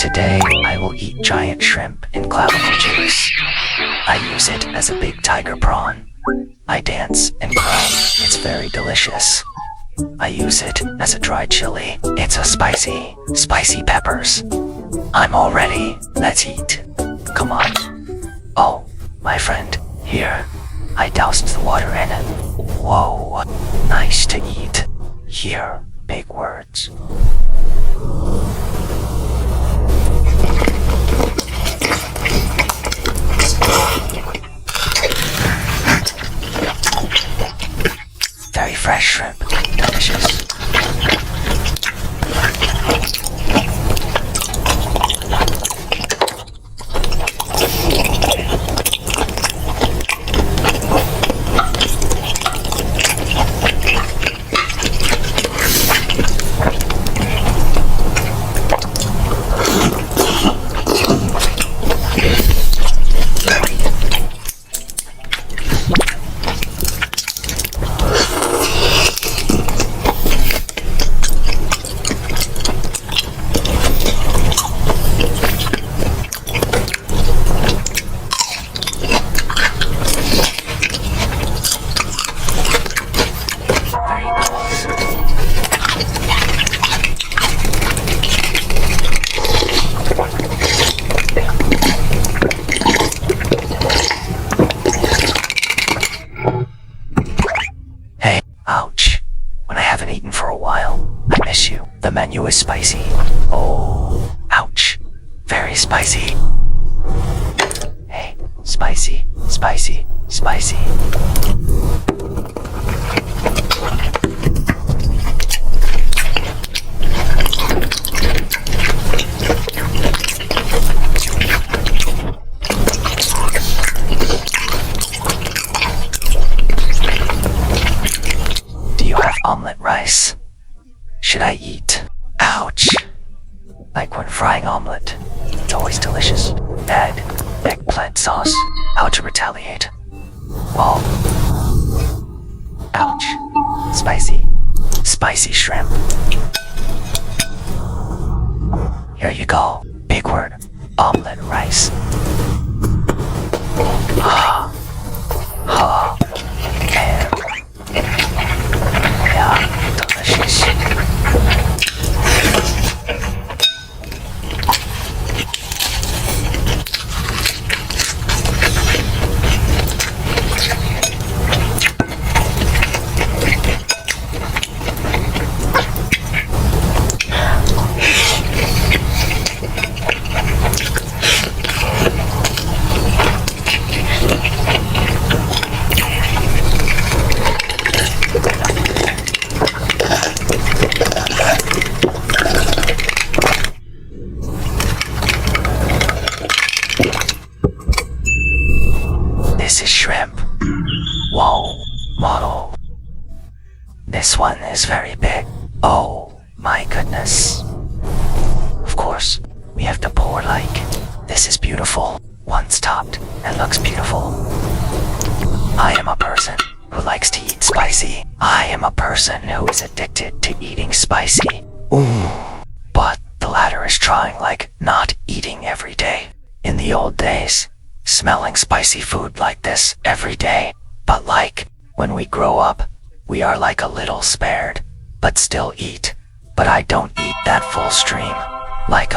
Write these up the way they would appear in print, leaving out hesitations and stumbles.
Today, I will eat giant shrimp in clavicle juice. I use it as a big tiger prawn. I dance and cry. It's very delicious. I use it as a dry chili. It's a spicy peppers. I'm all ready. Let's eat. Come on. Oh, my friend, here. I doused the water in it. Whoa, nice to eat. Here, big words. Very fresh shrimp. Delicious. Ouch. When I haven't eaten for a while, I miss you. The menu is spicy. Oh, ouch. Very spicy. Hey, spicy. Omelet rice. Should I eat? Ouch. Like when frying omelet. It's always delicious. Add eggplant sauce. How to retaliate. Whoa. Ouch. Spicy shrimp. Here you go. Big word. Omelet rice. Delicious. This is shrimp. Whoa, model. This one is very big. Oh, my goodness. Of course, we have to pour like. This is beautiful. Once topped, it looks beautiful. I am a person who likes to eat spicy. I am a person who is addicted to eating spicy. Ooh. But the latter is trying like not eating every day. In the old days, smelling spicy food like this every day. But like, when we grow up, we are like a little spared, but still eat. But I don't eat that full stream. Like,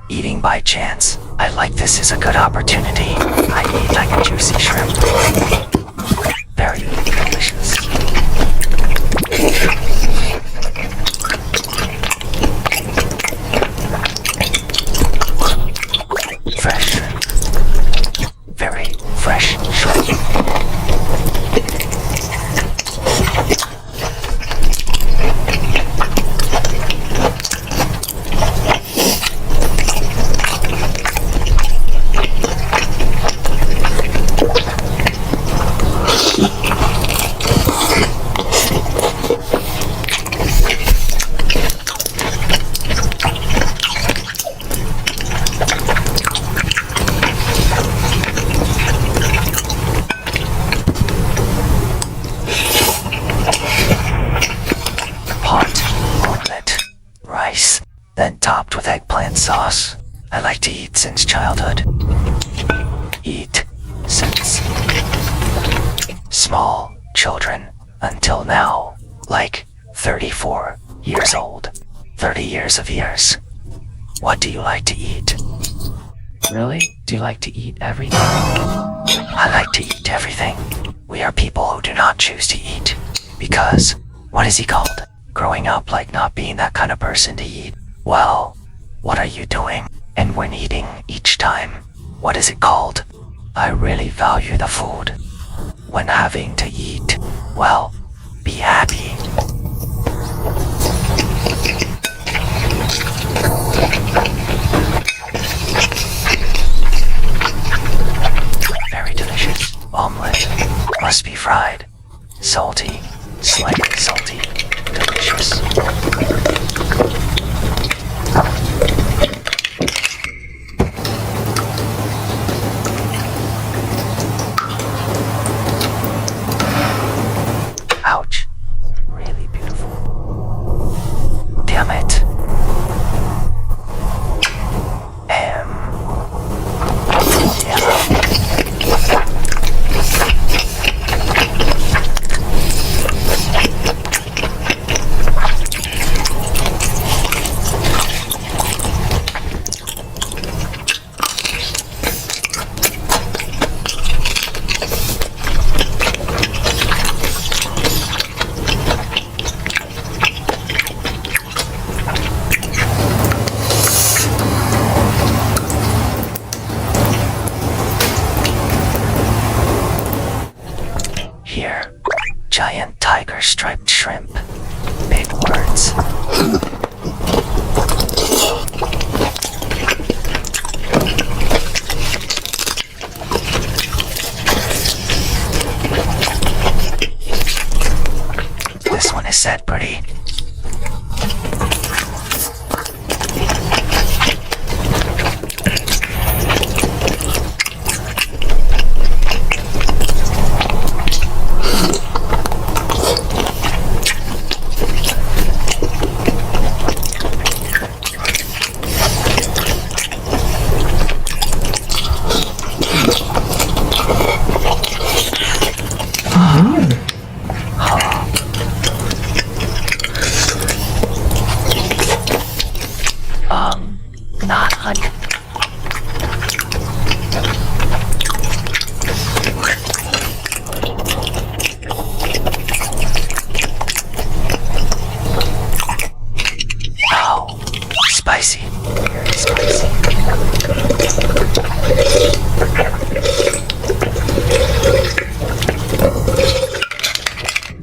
eating by chance. I like this is a good opportunity. I eat like a juicy shrimp. Very delicious. Fresh shrimp. Very fresh shrimp. Then topped with eggplant sauce. I like to eat since childhood. Eat since small children until now, like 34 years old. 30 years of years. What do you like to eat? Really? Do you like to eat everything? I like to eat everything. We are people who do not choose to eat. Because, what is he called? Growing up like not being that kind of person to eat. Well, what are you doing? And when eating each time, what is it called? I really value the food. When having to eat, well, be happy. Very delicious. Omelette. Must be fried. Salty. Slightly salty. Delicious. Ouch. Really beautiful. Damn it. Here, giant tiger striped shrimp. Big words. This one is said pretty. Not honey. Oh, spicy. Very spicy.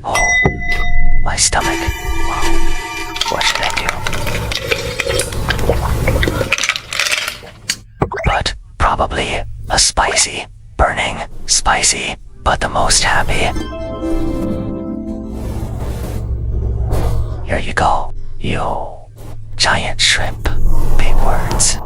Oh, my stomach. Wow. What should I do? But probably a spicy, burning, spicy, but the most happy. Here you go. Yo, giant shrimp, big words.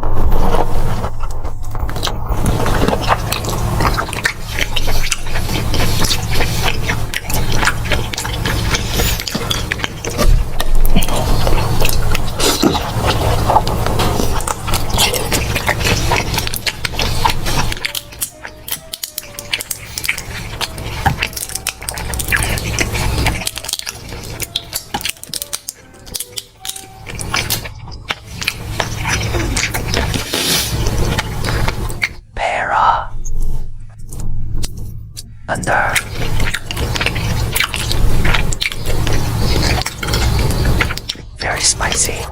Under. Very spicy.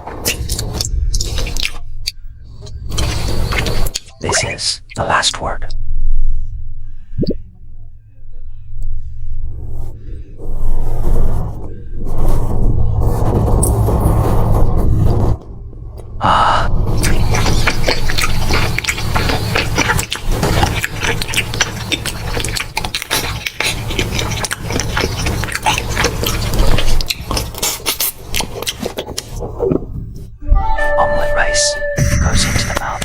This is the last word. Omelette rice goes into the mouth.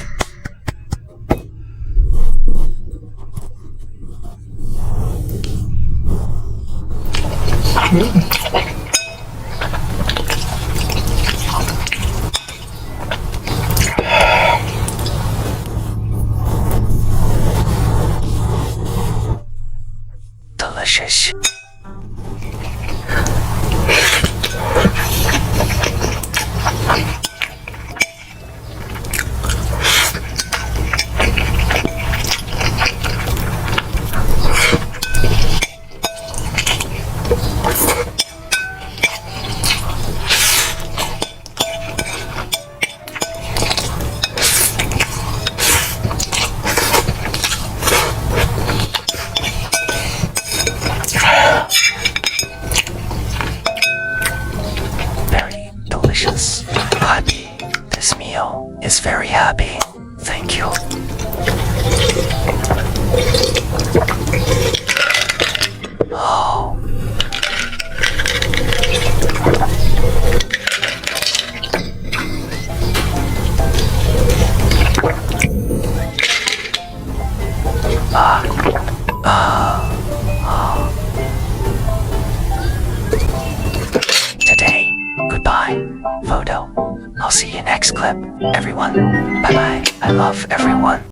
this meal is very happy. Thank you. Oh. Today, goodbye, photo. I'll see you next clip, everyone. Bye bye. I love everyone.